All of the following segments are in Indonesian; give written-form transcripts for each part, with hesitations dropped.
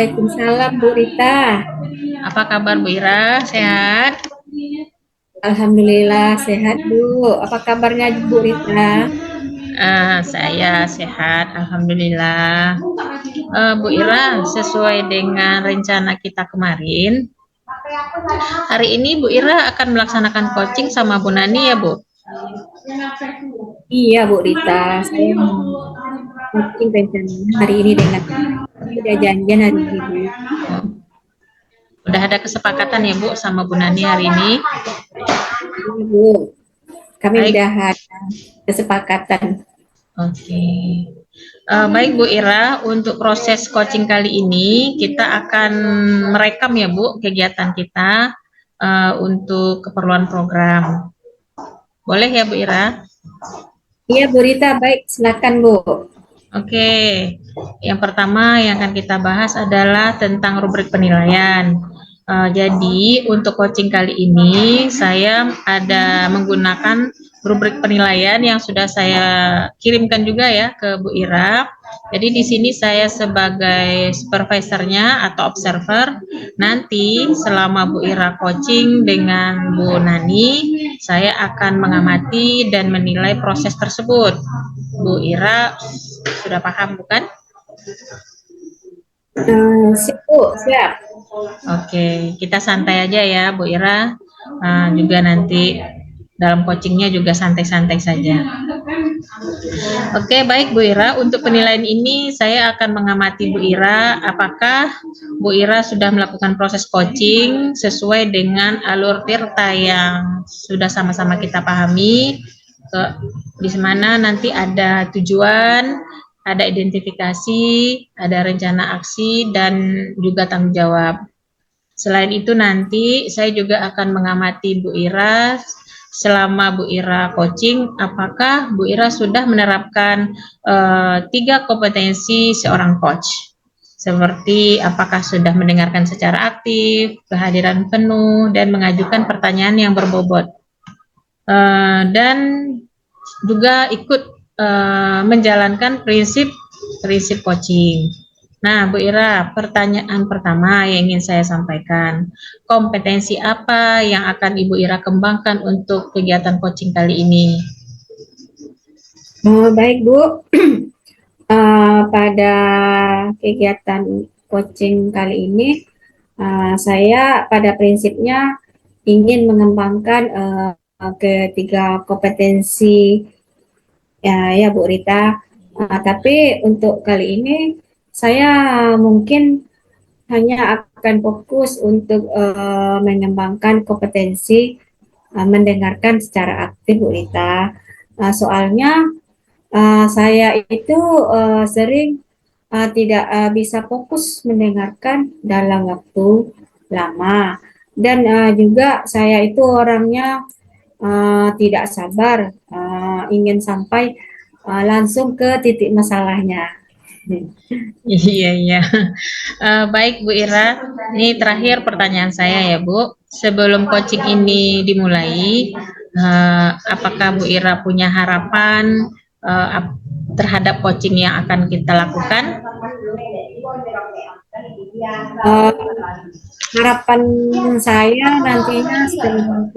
Waalaikumsalam Bu Rita. Apa kabar Bu Ira? Sehat? Alhamdulillah sehat Bu. Apa kabarnya Bu Rita? Saya sehat, Alhamdulillah. Bu Ira, sesuai dengan rencana kita kemarin, hari ini Bu Ira akan melaksanakan coaching sama Bu Nani ya Bu? Iya Bu Rita, saya mau coaching rencananya hari ini dengan udah janjian hari ini Bu. Udah ada kesepakatan ya Bu sama Bu Nani hari ini? Iya Bu, kami Baik. udah ada kesepakatan. Oke. Baik Bu Ira, untuk proses coaching kali ini kita akan merekam ya Bu kegiatan kita untuk keperluan program. Boleh ya Bu Ira? Iya Bu Rita, baik silakan Bu. Oke, yang pertama yang akan kita bahas adalah tentang rubrik penilaian. Jadi untuk coaching kali ini saya ada menggunakan rubrik penilaian yang sudah saya kirimkan juga ya ke Bu Ira. Jadi di sini saya sebagai supervisornya atau observer. Nanti selama Bu Ira coaching dengan Bu Nani, saya akan mengamati dan menilai proses tersebut. Bu Ira sudah paham bukan? Siap Bu, siap. Oke, kita santai aja ya Bu Ira. Juga nanti dalam coachingnya juga santai-santai saja. Oke, baik Bu Ira. Untuk penilaian ini saya akan mengamati Bu Ira apakah Bu Ira sudah melakukan proses coaching sesuai dengan alur tirta yang sudah sama-sama kita pahami. Di mana nanti ada tujuan, ada identifikasi, ada rencana aksi, dan juga tanggung jawab. Selain itu nanti saya juga akan mengamati Bu Ira selama Bu Ira coaching, apakah Bu Ira sudah menerapkan 3 kompetensi seorang coach. Seperti apakah sudah mendengarkan secara aktif, kehadiran penuh, dan mengajukan pertanyaan yang berbobot. Dan juga ikut menjalankan prinsip coaching. Nah, Bu Ira, pertanyaan pertama yang ingin saya sampaikan, kompetensi apa yang akan Ibu Ira kembangkan untuk kegiatan coaching kali ini? Baik Bu, pada kegiatan coaching kali ini, saya pada prinsipnya ingin mengembangkan ketiga kompetensi ya Bu Rita. Tapi untuk kali ini saya mungkin hanya akan fokus untuk mengembangkan kompetensi mendengarkan secara aktif Bu Rita. Soalnya saya itu sering tidak bisa fokus mendengarkan dalam waktu lama. Dan juga saya itu orangnya tidak sabar, ingin sampai langsung ke titik masalahnya. Iya. Baik Bu Ira, ini terakhir pertanyaan saya ya Bu. Sebelum coaching ini dimulai, apakah Bu Ira punya harapan terhadap coaching yang akan kita lakukan? Harapan saya nantinya setelah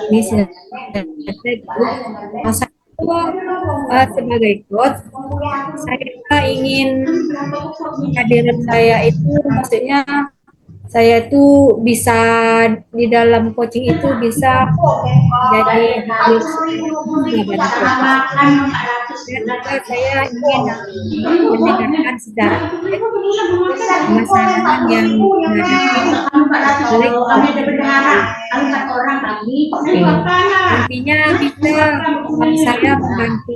ini sebagai coach, saya ingin kehadiran saya itu maksudnya saya tuh bisa di dalam coaching itu bisa jadi dan saya ingin mendengarkan secara masalah yang intinya bisa saya membantu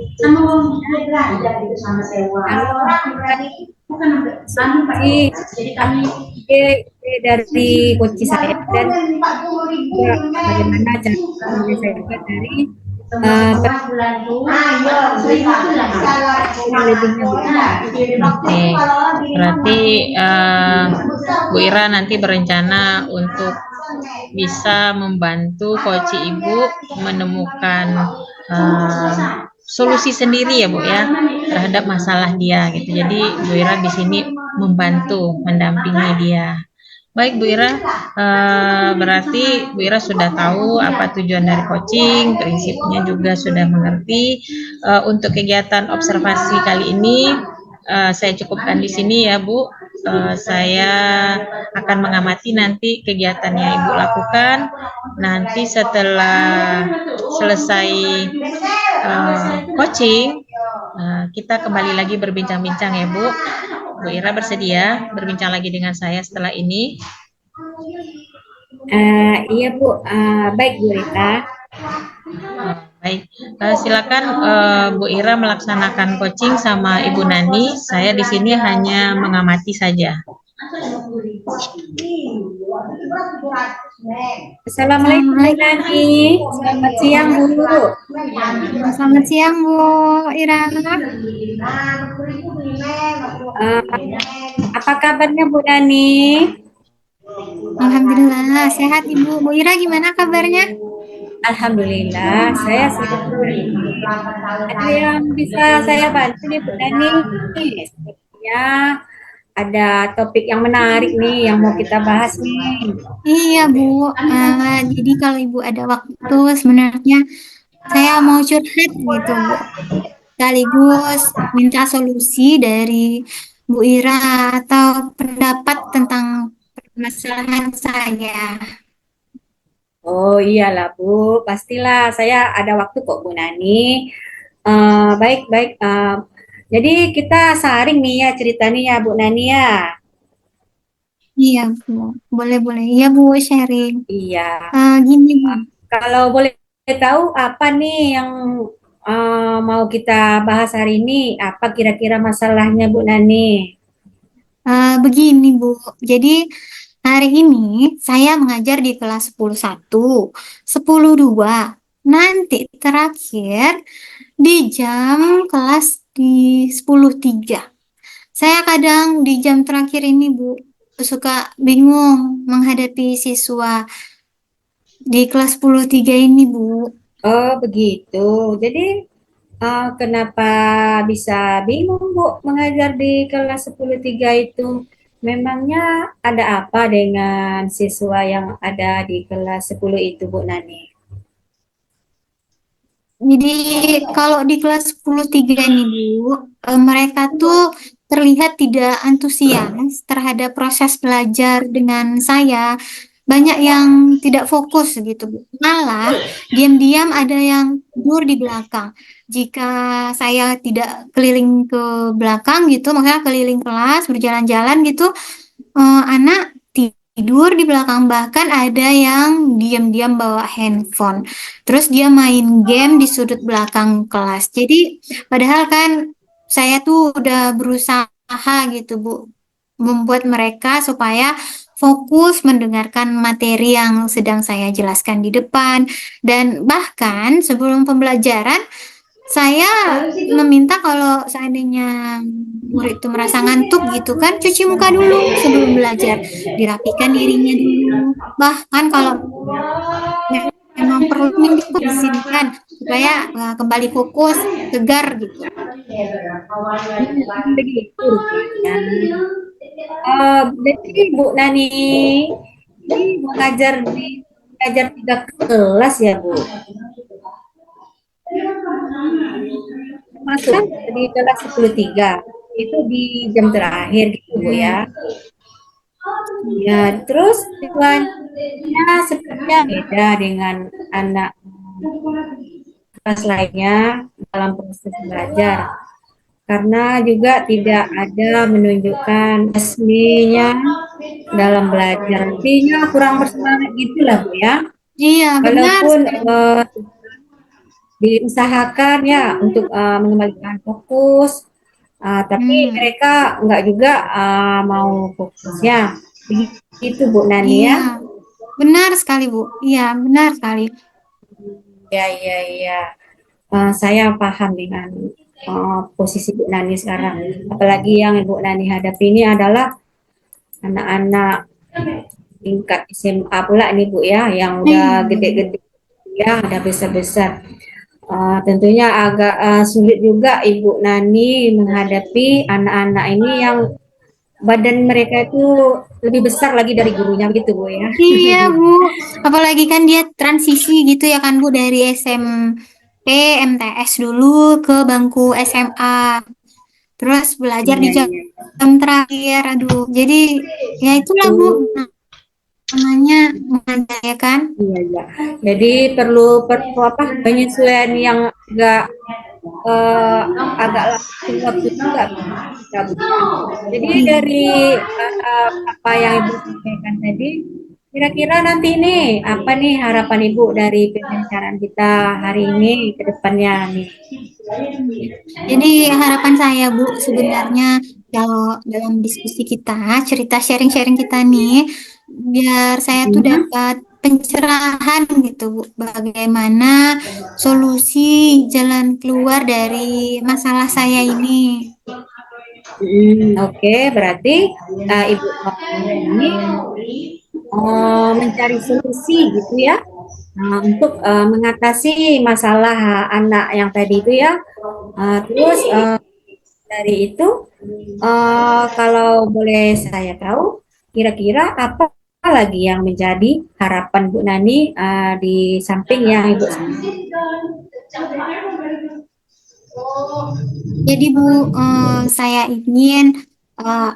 dari coach saya dan bagaimana cara menyelesaikan dari Oke, berarti Bu Ira nanti berencana untuk bisa membantu coach Ibu menemukan solusi sendiri ya Bu ya terhadap masalah dia gitu. Jadi Bu Ira di sini membantu, mendampingi dia. Baik Bu Ira, berarti Bu Ira sudah tahu apa tujuan dari coaching, prinsipnya juga sudah mengerti. Untuk kegiatan observasi kali ini saya cukupkan di sini ya Bu. Saya akan mengamati nanti kegiatan yang Ibu lakukan. Nanti setelah selesai coaching, kita kembali lagi berbincang-bincang ya Bu. Bu Ira bersedia berbincang lagi dengan saya setelah ini? Iya Bu, baik Bu Rita. Baik, silakan Bu Ira melaksanakan coaching sama Ibu Nani. Saya di sini hanya mengamati saja. Assalamualaikum Bu Nani. Selamat siang Bu. Selamat siang Bu Ira. Apa kabarnya Bu Nani? Alhamdulillah sehat Ibu. Bu Ira gimana kabarnya? Alhamdulillah, saya sehat. Ada yang bisa saya bantu nih Bu Nani? Sepertinya ada topik yang menarik nih yang mau kita bahas nih. Iya Bu. Jadi kalau Ibu ada waktu sebenarnya saya mau curhat gitu Bu. Sekaligus minta solusi dari Bu Ira atau pendapat tentang permasalahan saya. Oh iyalah Bu, pastilah saya ada waktu kok Bu Nani. Baik. Jadi kita saring nih ya ceritanya ya Bu Nani ya. Iya Bu, boleh. Iya Bu sharing. Iya. Gini Bu. Kalau boleh tahu apa nih yang mau kita bahas hari ini? Apa kira-kira masalahnya Bu Nani? Begini Bu, jadi hari ini saya mengajar di kelas 10.1, 10.2. Nanti terakhir di jam kelas di 10.3. Saya kadang di jam terakhir ini Bu, suka bingung menghadapi siswa di kelas 10.3 ini Bu. Oh begitu. Jadi kenapa bisa bingung Bu mengajar di kelas 10.3 itu? Memangnya ada apa dengan siswa yang ada di kelas 10 itu Bu Nani? Jadi kalau di kelas 10.3 ini Bu, mereka tuh terlihat tidak antusias terhadap proses belajar dengan saya. Banyak yang tidak fokus gitu Bu. Malah diam-diam ada yang tidur di belakang. Jika saya tidak keliling ke belakang gitu, makanya keliling kelas, berjalan-jalan gitu, anak tidur di belakang, bahkan ada yang diam-diam bawa handphone. Terus dia main game di sudut belakang kelas. Jadi padahal kan saya tuh udah berusaha gitu Bu, membuat mereka supaya fokus mendengarkan materi yang sedang saya jelaskan di depan. Dan bahkan sebelum pembelajaran saya meminta kalau seandainya murid itu merasa ngantuk gitu kan, cuci muka dulu sebelum belajar, dirapikan dirinya dulu. Bahkan kalau memang perlu minum pun diizinkan supaya kembali fokus, segar gitu. Begitu rupanya. Jadi Bu Nani ini mengajar 3 kelas ya Bu? Masuk di kelas 10.3 itu di jam terakhir gitu Bu ya. Ya, terus siswanya sepertinya beda dengan anak kelas lainnya dalam proses belajar. Karena juga tidak ada menunjukkan resminya dalam belajar. Artinya kurang bersemangat gitulah Bu ya. Iya, benar Walaupun sekali. diusahakan ya untuk mengembalikan fokus, tapi Hmm, mereka enggak juga mau fokusnya. Begitu Bu Nani ya. iya, benar sekali Bu. Iya, benar sekali. Ya. Saya paham dengan posisi Bu Nani sekarang. Apalagi yang Bu Nani hadapi ini adalah anak-anak tingkat SMA pula nih Bu ya, yang udah Hmm, gede-gede ya, udah besar-besar. Tentunya agak sulit juga Ibu Nani menghadapi anak-anak ini yang badan mereka itu lebih besar lagi dari gurunya begitu Bu ya. Iya, Bu. Apalagi kan dia transisi gitu ya kan, Bu, dari SMP, MTS dulu ke bangku SMA. Terus belajar di Iya, iya. jam terakhir. Aduh, jadi ya itulah, Bu, Betul. namanya mengajar ya kan. Iya, iya. Jadi perlu apa penyesuaian yang eh, agak lama waktu juga ya, Bu, ya. Jadi Iya. dari apa yang Ibu sampaikan tadi, kira-kira nanti nih apa nih harapan Ibu dari pembicaraan kita hari ini ke depannya nih? Jadi harapan saya, Bu, sebenarnya kalau dalam diskusi kita, cerita sharing-sharing kita nih, biar saya tuh Hmm. dapat pencerahan gitu, Bu, bagaimana solusi jalan keluar dari masalah saya ini. Oke, berarti Ibu ini mencari solusi gitu ya, untuk mengatasi masalah anak yang tadi itu ya. Terus dari itu, kalau boleh saya tahu, kira-kira apa lagi yang menjadi harapan Bu Nani di samping yang Ibu sampaikan? Jadi Bu, saya ingin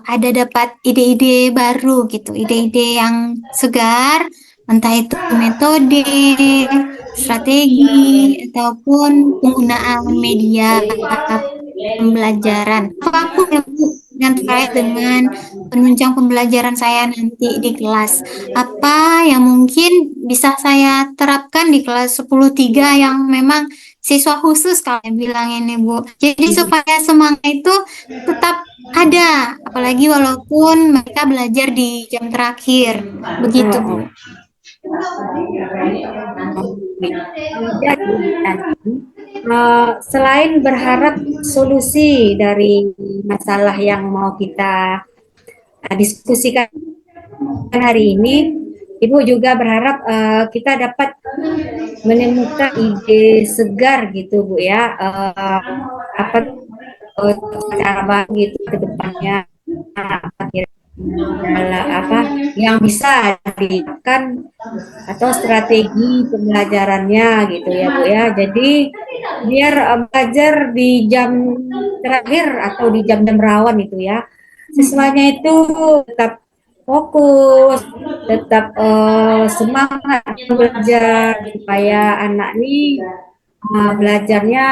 ada dapat ide-ide baru gitu, ide-ide yang segar, entah itu metode, strategi, ataupun penggunaan media pembelajaran. Apapun ya Bu, yang terkait dengan penunjang pembelajaran saya nanti di kelas. Apa yang mungkin bisa saya terapkan di kelas 10.3 yang memang siswa khusus kalau yang bilang ini Bu. Jadi supaya semangat itu tetap ada, apalagi walaupun mereka belajar di jam terakhir. Begitu Oh, Bu. oh. Jadi nanti, selain berharap solusi dari masalah yang mau kita diskusikan hari ini, Ibu juga berharap kita dapat menemukan ide segar gitu Bu ya, apa cara baru gitu ke depannya, apa apa yang bisa dilakukan atau strategi pembelajarannya gitu ya Bu ya. Jadi biar belajar di jam terakhir atau di jam-jam rawan itu ya, siswanya itu tetap fokus, tetap semangat belajar supaya anak ini belajarnya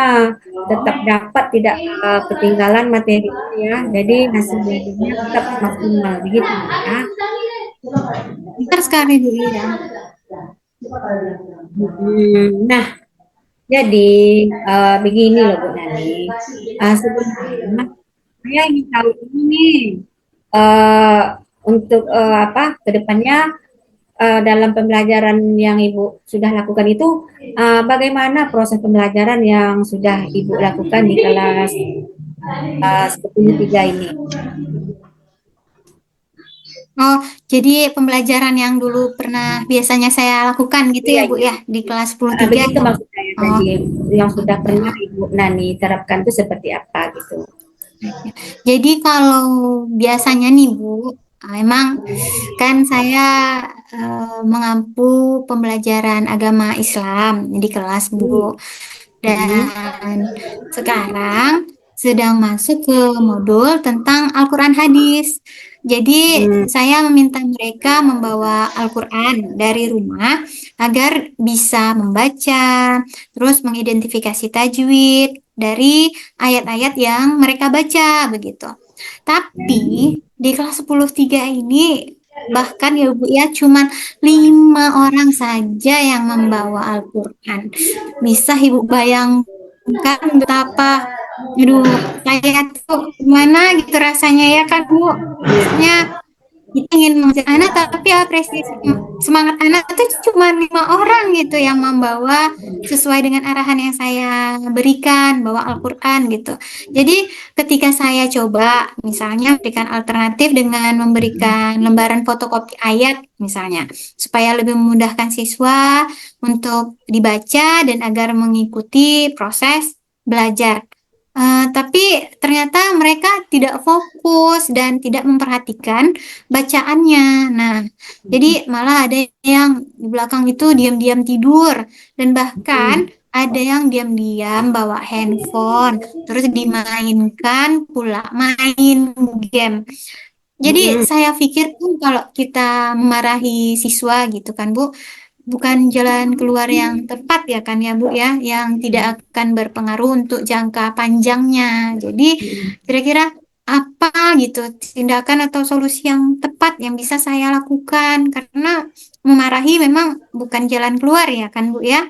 tetap dapat tidak ketinggalan materi ya. Jadi hasil belajarnya tetap maksimal begitu ya. Benar sekali Bu ya. Nah, jadi begini loh Bu Nani. Sebenarnya saya ingin tahu ini nih, eh, untuk apa kedepannya dalam pembelajaran yang Ibu sudah lakukan itu, bagaimana proses pembelajaran yang sudah Ibu lakukan di kelas 10.3 ini? Oh, jadi pembelajaran yang dulu pernah biasanya saya lakukan gitu Iya, ya Bu iya. ya di kelas 10.3. Begitu maksud saya Oh, tadi, yang sudah pernah Ibu Nani terapkan itu seperti apa gitu. jadi kalau biasanya nih Bu, memang kan saya mengampu pembelajaran agama Islam di kelas Hmm. Bu. Hmm. Dan sekarang sedang masuk ke modul tentang Al-Quran hadis. Jadi Hmm. saya meminta mereka membawa Al-Quran dari rumah agar bisa membaca, terus mengidentifikasi tajwid dari ayat-ayat yang mereka baca begitu. Tapi di kelas 10.3 ini bahkan ya Bu ya cuman 5 orang saja yang membawa Al-Quran. Bisa Ibu bayangkan betapa, aduh, kayak tuh gimana gitu rasanya ya kan Bu? Maksudnya kita ingin mengajak anak, tapi apresiasi semangat anak itu cuma 5 orang gitu yang membawa sesuai dengan arahan yang saya berikan, bawa Al-Quran gitu. Jadi ketika saya coba misalnya berikan alternatif dengan memberikan lembaran fotokopi ayat misalnya, supaya lebih memudahkan siswa untuk dibaca dan agar mengikuti proses belajar. Tapi ternyata mereka tidak fokus dan tidak memperhatikan bacaannya. Nah, jadi malah ada yang di belakang itu diam-diam tidur dan bahkan ada yang diam-diam bawa handphone terus dimainkan pula main game. Jadi Mm-mm. saya pikir tuh kalau kita memarahi siswa gitu kan Bu, bukan jalan keluar yang tepat ya kan ya Bu ya, yang tidak akan berpengaruh untuk jangka panjangnya. Jadi kira-kira apa gitu tindakan atau solusi yang tepat yang bisa saya lakukan karena memarahi memang bukan jalan keluar ya kan Bu ya.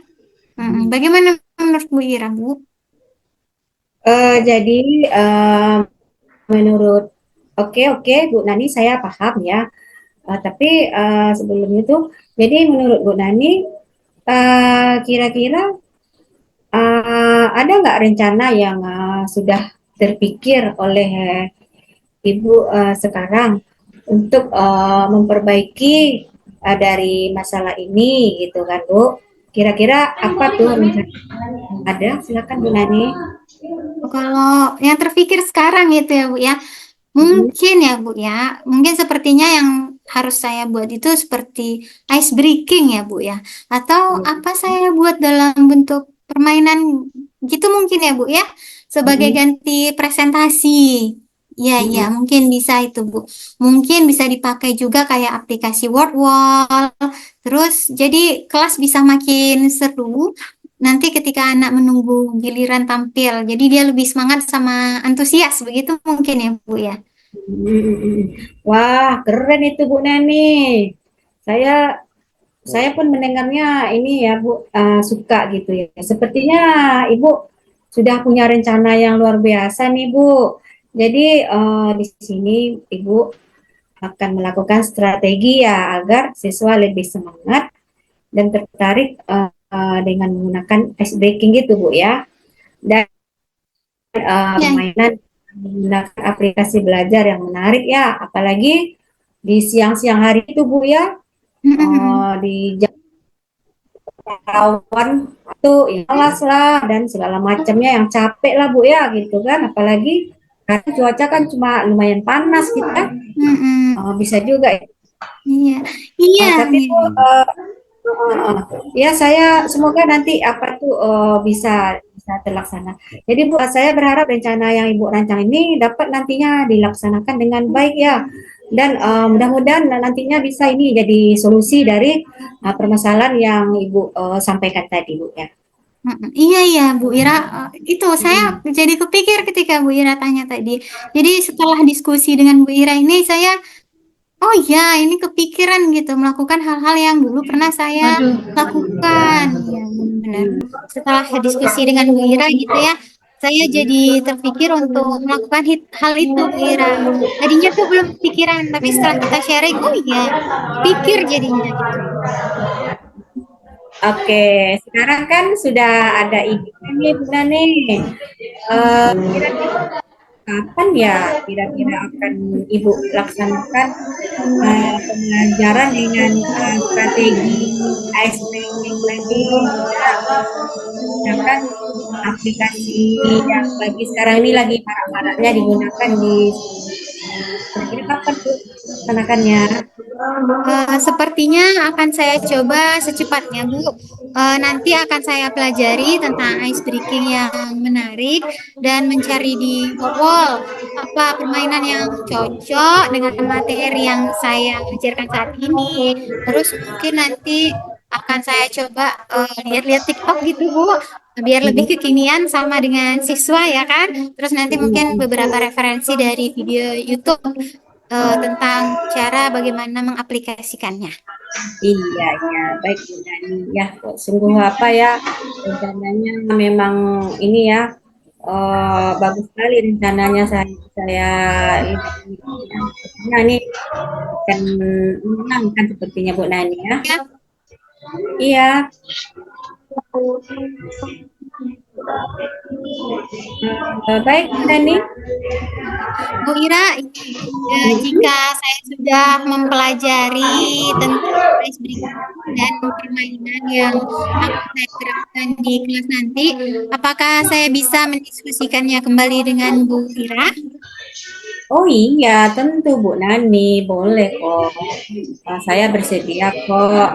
Bagaimana menurut Bu Ira Bu? Jadi menurut oke oke Bu Nani saya paham ya. Tapi sebelum itu, jadi menurut Bu Nani kira-kira ada nggak rencana yang sudah terpikir oleh Ibu sekarang untuk memperbaiki dari masalah ini gitu kan Bu? Kira-kira apa tuh rencana? Ada? Silakan Bu Nani. Kalau yang terpikir sekarang gitu ya Bu ya, Mm-mm. mungkin ya Bu ya, mungkin sepertinya yang harus saya buat itu seperti ice breaking ya Bu ya, atau apa saya buat dalam bentuk permainan gitu mungkin ya Bu ya, sebagai Mm-mm. ganti presentasi. Ya, ya, Mm-mm. mungkin bisa itu Bu. Mungkin bisa dipakai juga kayak aplikasi Word Wall. Terus jadi kelas bisa makin seru. Nanti ketika anak menunggu giliran tampil, jadi dia lebih semangat sama antusias begitu mungkin ya Bu ya. Mm-mm. Wah, keren itu Bu Nani. Saya saya pun mendengarnya ini ya Bu suka gitu ya. Sepertinya Ibu sudah punya rencana yang luar biasa nih Bu. Jadi di sini Ibu akan melakukan strategi ya agar siswa lebih semangat dan tertarik dengan menggunakan ice breaking gitu Bu ya. Dan Ya, permainan menggunakan aplikasi belajar yang menarik ya. Apalagi di siang-siang hari itu Bu ya, di jam rawan itu ya kelas lah dan segala macamnya yang capek lah Bu ya gitu kan. Apalagi karena cuaca kan cuma lumayan panas gitu kan. Bisa juga ya. iya, iya, Tapi iya. Bu, ya saya semoga nanti apa tuh bisa bisa terlaksana. Jadi Bu, saya berharap rencana yang Ibu rancang ini dapat nantinya dilaksanakan dengan baik ya. Dan mudah-mudahan nantinya bisa ini jadi solusi dari permasalahan yang Ibu sampaikan tadi Bu ya. Iya, iya, Bu Ira. Itu saya jadi kepikir ketika Bu Ira tanya tadi. Jadi setelah diskusi dengan Bu Ira ini, saya, oh ya, ini kepikiran gitu, melakukan hal-hal yang dulu pernah saya Waduh, lakukan. Ya, benar. Setelah diskusi dengan Bu Ira gitu ya, saya jadi terpikir untuk melakukan hal itu, Bu Ira. Tadinya tuh belum kepikiran, tapi setelah kita sharing, oh iya, pikir jadinya gitu. Oke, sekarang kan sudah ada ide nih Bu Nani. Kira-kira kapan ya kira-kira akan Ibu laksanakan pembelajaran dengan strategi ice breaking tadi ya, menggunakan aplikasi yang lagi sekarang ini lagi marak-maraknya digunakan di kira-kira kapan tuh laksanakannya? Sepertinya akan saya coba secepatnya, Bu. Nanti akan saya pelajari tentang ice breaking yang menarik dan mencari di Google apa permainan yang cocok dengan materi yang saya ajarkan saat ini. Terus mungkin nanti akan saya coba lihat-lihat TikTok gitu, Bu. Biar lebih kekinian sama dengan siswa ya kan. Terus nanti mungkin beberapa referensi dari video YouTube tentang cara bagaimana mengaplikasikannya. Iya, iya, baik Bu Dani. Ya, sungguh apa ya, rencananya memang ini ya, bagus sekali rencananya saya ini. Nah, ini akan menyenangkan sepertinya Bu Nani ya. Ya, Iya, baik Bu Nani. Bu Ira, jika saya sudah mempelajari tentang icebreaking dan permainan yang akan saya terapkan di kelas nanti, apakah saya bisa mendiskusikannya kembali dengan Bu Ira? Oh iya, tentu Bu Nani, boleh kok. Saya bersedia kok.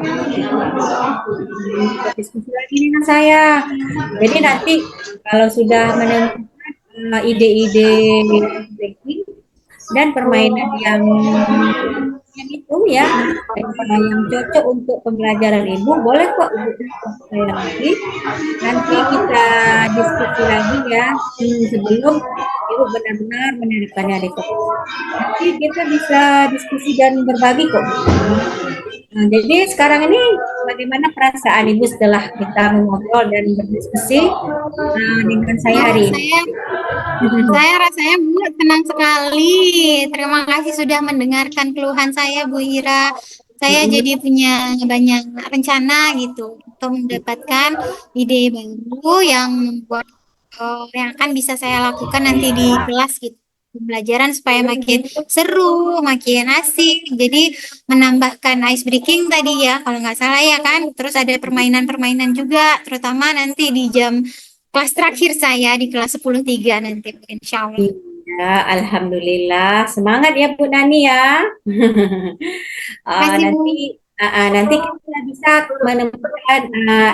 Berdiskusi lagi dengan saya. Jadi nanti kalau sudah menemukan ide-ide breaking dan permainan yang itu ya, yang cocok untuk pembelajaran Ibu, boleh kok Ibu diskusi saya lagi. Nanti kita diskusi lagi ya, sebelum Ibu benar-benar menerapkannya di kelas. Nanti kita bisa diskusi dan berbagi kok. Nah, jadi sekarang ini bagaimana perasaan Ibu setelah kita mengobrol dan berdiskusi dengan saya Ya, hari ini? saya rasanya Bu senang sekali. Terima kasih sudah mendengarkan keluhan saya, Bu Ira. Saya jadi punya banyak rencana gitu untuk mendapatkan ide baru yang membuat yang akan bisa saya lakukan nanti di kelas gitu. Pembelajaran supaya makin seru, makin asik. Jadi menambahkan ice breaking tadi ya, kalau nggak salah ya kan. Terus ada permainan-permainan juga, terutama nanti di jam kelas terakhir saya di kelas 10.3 nanti, insya Allah. Iya, alhamdulillah. Semangat ya Bu Nani ya. Terima kasih, Bu. Nanti kita bisa menemukan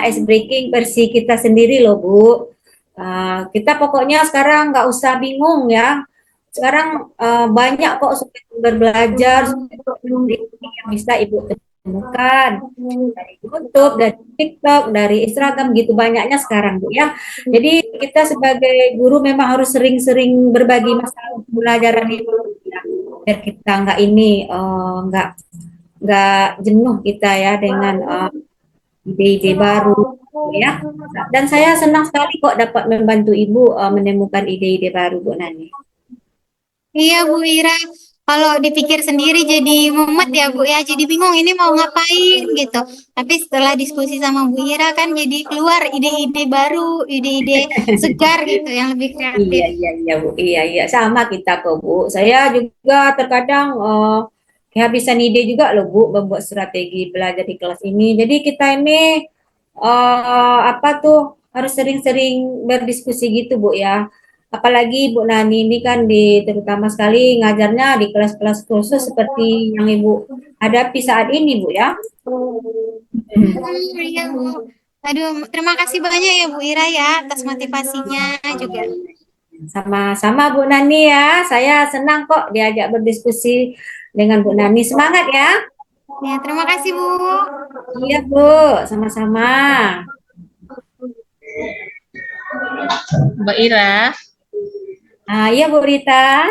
ice breaking versi kita sendiri loh Bu. Kita pokoknya sekarang nggak usah bingung ya. Sekarang banyak kok sumber belajar yang bisa Ibu temukan dari YouTube, dari TikTok, dari Instagram gitu banyaknya sekarang Bu ya. Jadi kita sebagai guru memang harus sering-sering berbagi masalah pembelajaran itu ya. Biar kita nggak ini nggak jenuh kita ya dengan ide-ide baru ya. Dan saya senang sekali kok dapat membantu Ibu menemukan ide-ide baru Bu Nani. Iya, Bu Ira. Kalau dipikir sendiri jadi mumet ya, Bu ya. Jadi bingung ini mau ngapain gitu. Tapi setelah diskusi sama Bu Ira kan jadi keluar ide-ide baru, ide-ide segar gitu yang lebih Iya, kreatif. iya, iya, Bu. Iya, iya. Sama kita kok, Bu. Saya juga terkadang kehabisan ide juga loh, Bu, membuat strategi belajar di kelas ini. Jadi kita ini apa tuh harus sering-sering berdiskusi gitu, Bu ya. Apalagi Bu Nani ini kan terutama sekali ngajarnya di kelas-kelas khusus seperti yang Ibu hadapi saat ini, Bu ya. Iya, Bu. Aduh, terima kasih banyak ya Bu Ira ya atas motivasinya juga. Sama-sama Bu Nani ya. Saya senang kok diajak berdiskusi dengan Bu Nani. Semangat ya. Ya, terima kasih Bu. Iya, Bu. Sama-sama. Mbak Ira, Iya, Bu Rita.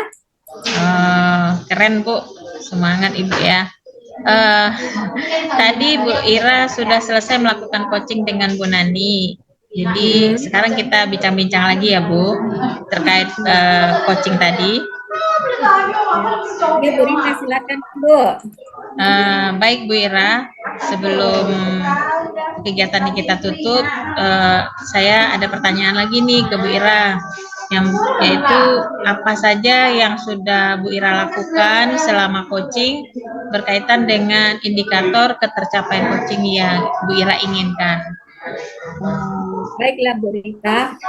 keren Bu, semangat Ibu ya. Tadi Bu Ira sudah selesai melakukan coaching dengan Bu Nani. Jadi sekarang kita bincang-bincang lagi ya Bu, terkait coaching tadi. Iya, Bu Rita, silakan, Bu. Baik Bu Ira, sebelum kegiatan ini kita tutup, saya ada pertanyaan lagi nih ke Bu Ira, yaitu apa saja yang sudah Bu Ira lakukan selama coaching berkaitan dengan indikator ketercapaian coaching yang Bu Ira inginkan. Baiklah, Bu Rita.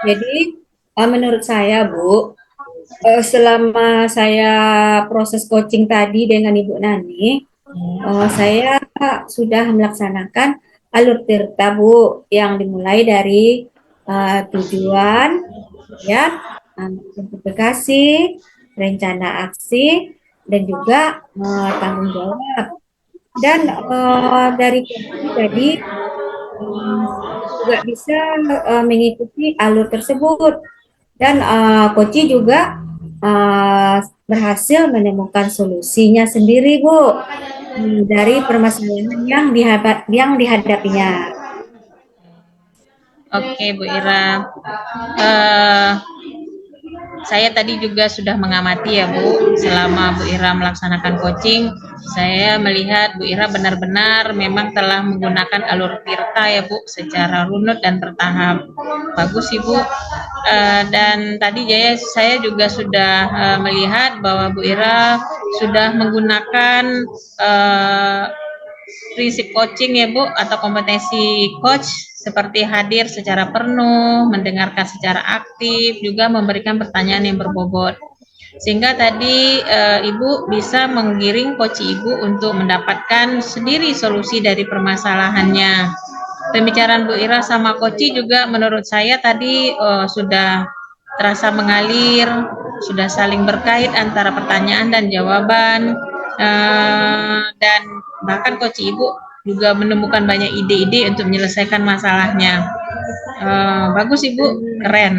Jadi, menurut saya, Bu, selama saya proses coaching tadi dengan Ibu Nani, saya sudah melaksanakan alur tirta Bu yang dimulai dari tujuan, ya, identifikasi, rencana aksi, dan juga tanggung jawab. Dan dari coaching tadi juga bisa mengikuti alur tersebut. Dan Koci juga berhasil menemukan solusinya sendiri, Bu, dari permasalahan yang dihadapinya. Oke, Bu Ira. Eh, saya tadi juga sudah mengamati ya Bu, selama Bu Ira melaksanakan coaching, saya melihat Bu Ira benar-benar memang telah menggunakan alur tirta ya Bu, secara runut dan bertahap. Bagus Ibu. Dan tadi saya juga sudah melihat bahwa Bu Ira sudah menggunakan eh, prinsip coaching ya Bu, atau kompetensi coach, seperti hadir secara penuh, mendengarkan secara aktif, juga memberikan pertanyaan yang berbobot. Sehingga tadi Ibu bisa menggiring coach Ibu untuk mendapatkan sendiri solusi dari permasalahannya. Pembicaraan Bu Ira sama coach juga menurut saya tadi sudah terasa mengalir, sudah saling berkait antara pertanyaan dan jawaban, dan bahkan coach Ibu juga menemukan banyak ide-ide untuk menyelesaikan masalahnya. Bagus Ibu, keren.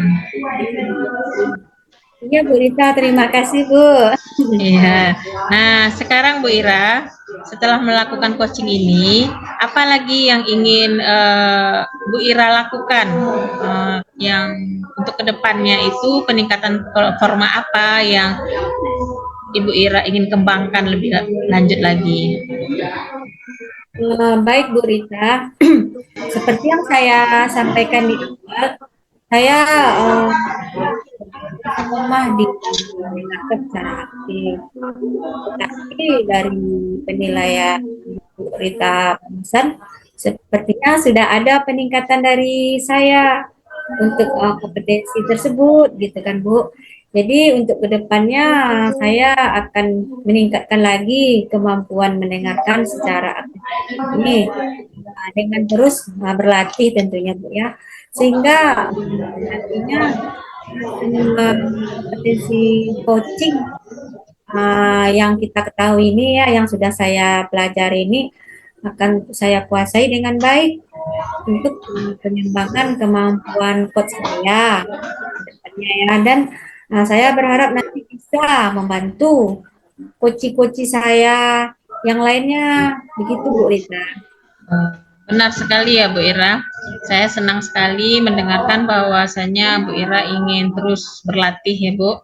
Iya Bu Rita, terima kasih Bu. Iya. Nah, sekarang Bu Ira, setelah melakukan coaching ini, apa lagi yang ingin Bu Ira lakukan? Yang untuk kedepannya itu peningkatan performa apa yang Ibu Ira ingin kembangkan lebih lanjut lagi? Baik Bu Rita, seperti yang saya sampaikan di awal, saya rumah dilakukan secara aktif. Tapi dari penilaian Bu Rita Pamusan, sepertinya sudah ada peningkatan dari saya untuk kompetensi tersebut, gitu kan Bu. Jadi untuk kedepannya saya akan meningkatkan lagi kemampuan mendengarkan secara aktif ini dengan terus berlatih tentunya Bu ya, sehingga nantinya kompetensi coaching yang kita ketahui ini ya, yang sudah saya pelajari ini akan saya kuasai dengan baik untuk pengembangan kemampuan coach saya ya. Dan saya berharap nanti bisa membantu coach-coach saya yang lainnya, begitu Bu Rita. Benar sekali ya Bu Ira. Saya senang sekali mendengarkan bahwasanya Bu Ira ingin terus berlatih ya Bu.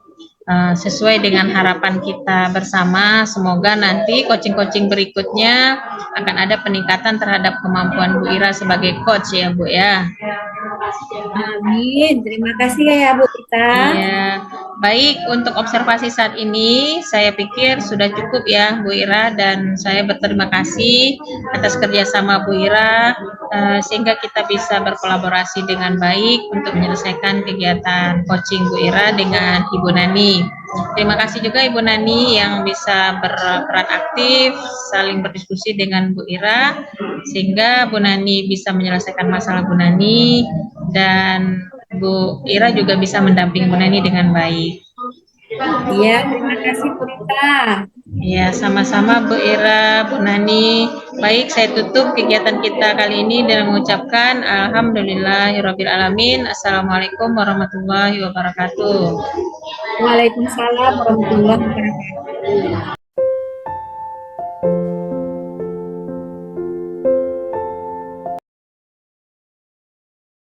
Sesuai dengan harapan kita bersama, semoga nanti coaching-coaching berikutnya akan ada peningkatan terhadap kemampuan Bu Ira sebagai coach ya Bu ya. Amin. Terima kasih ya Bu Rita. Iya, baik, untuk observasi saat ini saya pikir sudah cukup ya Bu Ira, dan saya berterima kasih atas kerjasama Bu Ira sehingga kita bisa berkolaborasi dengan baik untuk menyelesaikan kegiatan coaching Bu Ira dengan Ibu Nani. Terima kasih juga Ibu Nani yang bisa berperan aktif saling berdiskusi dengan Bu Ira sehingga Bu Nani bisa menyelesaikan masalah Bu Nani dan Bu Ira juga bisa mendampingi Bu Nani dengan baik. Iya, terima kasih Bu Rita. Ya, sama-sama Bu Ira, Bu Nani. Baik, saya tutup kegiatan kita kali ini dengan mengucapkan Alhamdulillahirrabbilalamin. Assalamualaikum warahmatullahi wabarakatuh. Waalaikumsalam warahmatullahi wabarakatuh.